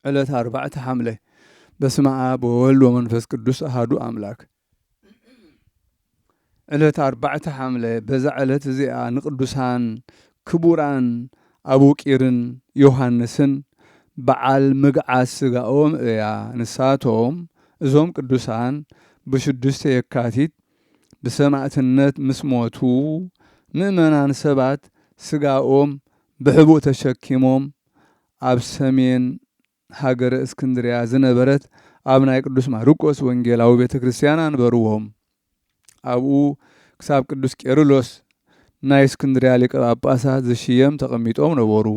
ዕለት 4 ሐምሌ በስመ አብ ወወልድ ወመንፈስ ቅዱስ አሐዱ አምላክ። ዕለት 4 ሐምሌ በዛ ዕለት እዚኣ ንቅዱሳን ክቡራን አቡቂርን ዮሐንስን በዓል ምግዓት ስጋኦም እያ። ንሳቶም እዞም ቅዱሳን ብ6 የካቲት ብሰማዕትነት ምስ ሞቱ ምእመናን ሰባት ስጋኦም ብሕቡእ ተሸኪሞም ኣብ ሰሜን ሃገረ እስክንድርያ ዝነበረት ኣብ ናይ ቅዱስ ማርቆስ ወንጌላዊ ቤተ ክርስቲያን አንበርዎም። ኣብኡ ክሳብ ቅዱስ ቄርሎስ ናይ እስክንድርያ ሊቀ ጳጳሳት ዝሽየም ተቐሚጦም ነበሩ።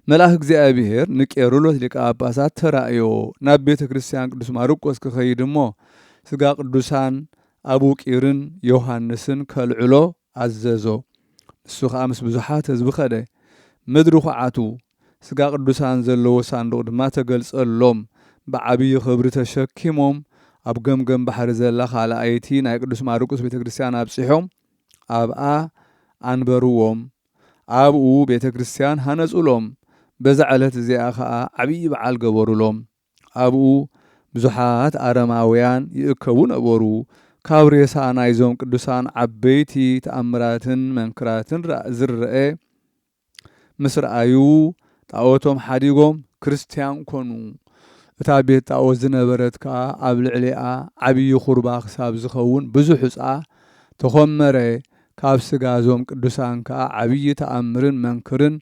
መልአክ እግዚአብሔር ንቄርሎስ ሊቀ ጳጳሳት ተራእዮ ናብ ቤተ ክርስቲያን ቅዱስ ማርቆስ ክኸይድ እሞ ስጋ ቅዱሳን አቡቂርን ዮሐንስን ከልዕሎ አዘዞ። እሱ ከዓ ምስ ብዙሓት ህዝቢ ኸደ። ምድሪ ኳዓቱ ስጋ ቅዱሳን ዘለዎ ሳንዱቕ ድማ ተገልጸሎም ብዓብዪ ክብሪ ተሸኪሞም ኣብ ገምገም ባሕሪ ዘላ ካልኣይቲ ናይ ቅዱስ ማርቆስ ቤተ ክርስቲያን ኣብፂሖም ኣብኣ አንበርዎም። ኣብኡ ቤተ ክርስቲያን ሃነጹሎም። በዛ ዕለት እዚኣ ከዓ ዓብዪ በዓል ገበሩሎም። ኣብኡ ብዙሓት አረማውያን ይእከቡ ነበሩ። ካብ ሬሳ ናይዞም ቅዱሳን ዓበይቲ ተኣምራትን መንክራትን ዝርአ ምስ ረአዩ ጣዖቶም ሓዲጎም ክርስቲያን ኮኑ። እታ ቤት ጣዖት ዝነበረት ከዓ ኣብ ልዕሊኣ ዓብዪ ኹርባ ክሳብ ዝኸውን ብዙሕ ዕፃ ተኾመረ። ካብ ስጋ ዞም ቅዱሳን ከዓ ዓብዪ ተኣምርን መንክርን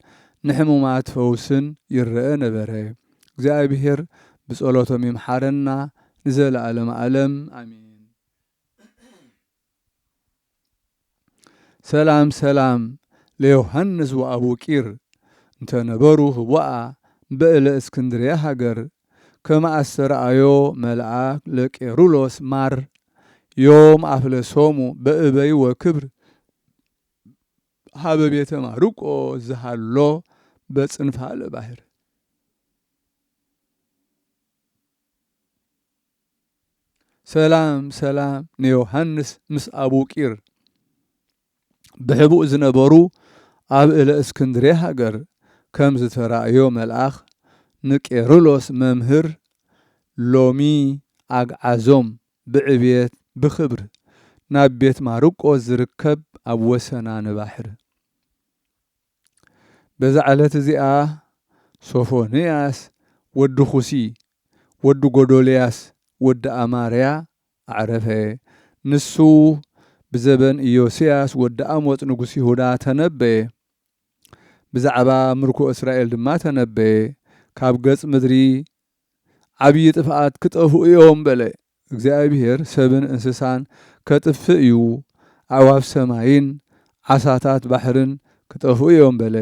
ንሕሙማት ፈውስን ይርአ ነበረ። እግዚአብሔር ብጸሎቶም ይምሓረና ንዘለዓለም ዓለም አሜን። ሰላም ሰላም ለዮሐንስ ወአቡቂር እንተነበሩ ህቡአ በእለ እስክንድርያ ሃገር ከመ አስተርአዮ መልአክ ለቄሩሎስ ማር ዮም አፍለሶሙ በእበይ ወክብር ሀበ ቤተ ማርቆስ ዝሃሎ በጽንፋለ ባሕር። ሰላም ሰላም ንዮሐንስ ምስ አቡቂር ብሕቡእ ዝነበሩ ኣብ እለ እስክንድርያ ሃገር ከም ዝተራእዮ መልአኽ ንቄርሎስ መምህር ሎሚ ኣግዓዞም ብዕብየት ብክብር ናብ ቤት ማርቆስ ዝርከብ ኣብ ወሰናነ ባሕር። በዛ ዕለት እዚኣ ሶፎንያስ ወዲ ኩሲ ወዲ ጎዶልያስ ወዲ አማርያ አዕረፈ። ንሱ ብዘበን ኢዮስያስ ወዲ አሞጽ ንጉሥ ይሁዳ ተነበየ። ብዛዕባ ምርኮ እስራኤል ድማ ተነበየ። ካብ ገጽ ምድሪ ዓብዪ ጥፍኣት ክጠፍኡ እዮም በለ። እግዚአብሔር ሰብን እንስሳን ከጥፍእ እዩ። ኣዕዋፍ ሰማይን ዓሳታት ባሕርን ክጠፍኡ እዮም በለ።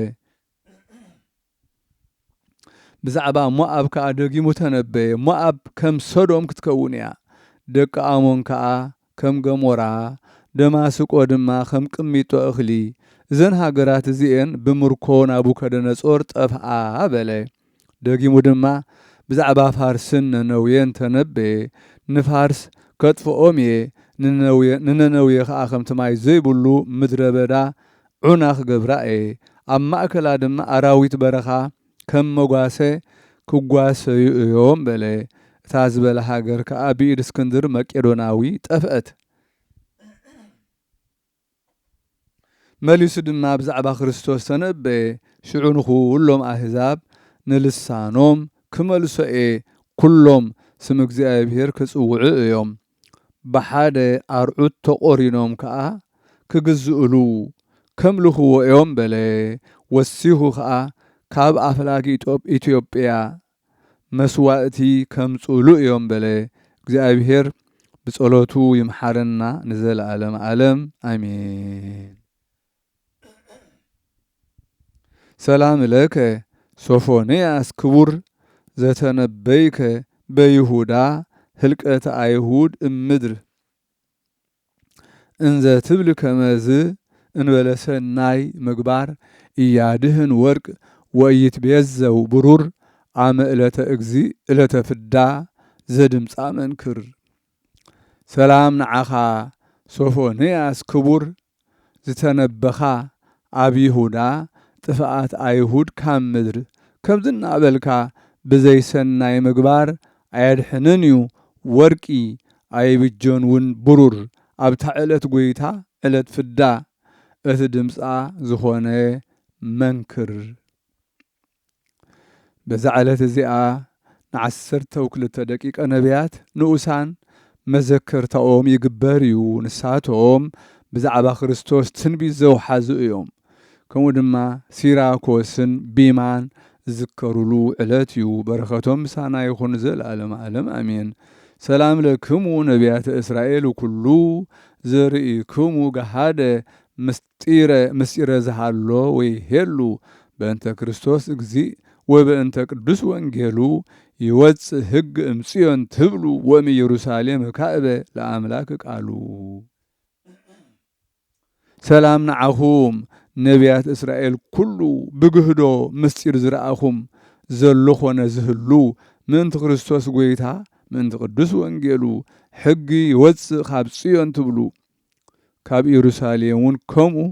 ብዛዕባ ሞዓብ ከዓ ደጊሙ ተነበየ። ሞዓብ ከም ሶዶም ክትከውን እያ። ደቂ አሞን ከዓ ከም ገሞራ፣ ደማስቆ ድማ ከም ቅሚጦ እኽሊ። እዘን ሃገራት እዚአን ብምርኮ ናቡከደነጾር ጠፍአ በለ። ደጊሙ ድማ ብዛዕባ ፋርስን ነነውየን ተነበየ። ንፋርስ ከጥፍኦም እየ፣ ንነነውየ ከዓ ከምቲ ማይ ዘይብሉ ምድረ በዳ ዑና ክገብራ እየ። ኣብ ማእከላ ድማ ኣራዊት በረኻ ከም መጓሰ ክጓሰዩ እዮም በለ። እታ ዝበለ ሃገር ከዓ ብኢድ እስክንድር መቄዶናዊ ጠፍአት። መሊሱ ድማ ብዛዕባ ክርስቶስ ተነበየ። ሽዑ ንኩሎም ኣሕዛብ ንልሳኖም ክመልሶ እየ፣ ኩሎም ስም እግዚአብሔር ክጽውዑ እዮም። ብሓደ ኣርዑት ተቆሪኖም ከዓ ክግዝእሉ ከምልኽዎ እዮም በለ። ወሲኹ ከዓ ካብ ኣፍላኪ ኢትዮጵያ መስዋእቲ ከምጽሉ እዮም በለ። እግዚአብሔር ብጸሎቱ ይምሓረና ንዘለዓለም ዓለም አሜን። ሰላም ለከ ሶፎንያስ ክቡር ዘተነበይከ በይሁዳ ህልቀተ አይሁድ እምድር እንዘ ትብል ከመዝ እንበለ ሰናይ ምግባር እያድህን ወርቅ ወይትቤዘው ብሩር አመ ዕለተ እግዚ ዕለተ ፍዳ ዘድምፃ መንክር። ሰላም ንዓኻ ሶፎንያስ ክቡር ዝተነበኻ ኣብ ይሁዳ ጥፍኣት አይሁድ ካብ ምድር ከምዝና በልካ ብዘይሰናይ ምግባር ኣየድሕንን እዩ ወርቂ ኣይብጆን ውን ብሩር ኣብታ ዕለት ጎይታ ዕለት ፍዳ እቲ ድምፃ ዝኾነ መንክር በዛ ዕለት እዚኣ ን12 ደቂቀ ነቢያት ንኡሳን መዘከርታኦም ይግበር እዩ ንሳቶም ብዛዕባ ክርስቶስ ትንቢት ዘውሓዙ እዮም ከምኡ ድማ ሲራኮስን ቢማን ዝከሩሉ ዕለት እዩ በረኸቶም ምሳና ይኹን ዘለዓለም ዓለም ኣሜን ሰላም ለክሙ ነቢያተ እስራኤል ኩሉ ዘርኢክሙ ገሃደ ምስጢረ ዝሃሎ ወይ ሄሉ በእንተ ክርስቶስ እግዚእ ወበእንተ ቅዱስ ወንጌሉ ይወፅእ ሕግ እምጽዮን ትብሉ ወእምኢየሩሳሌም ካዕበ ለአምላክ ቃሉ ሰላም ንዓኹም ነቢያት እስራኤል ኩሉ ብግህዶ ምስጢር ዝረአኹም ዘሎ ኾነ ዝህሉ ምእንቲ ክርስቶስ ጎይታ ምእንቲ ቅዱስ ወንጌሉ ሕጊ ይወፅእ ካብ ጽዮን ትብሉ ካብ ኢየሩሳሌም እውን ከምኡ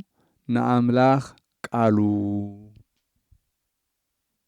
ንኣምላኽ ቃሉ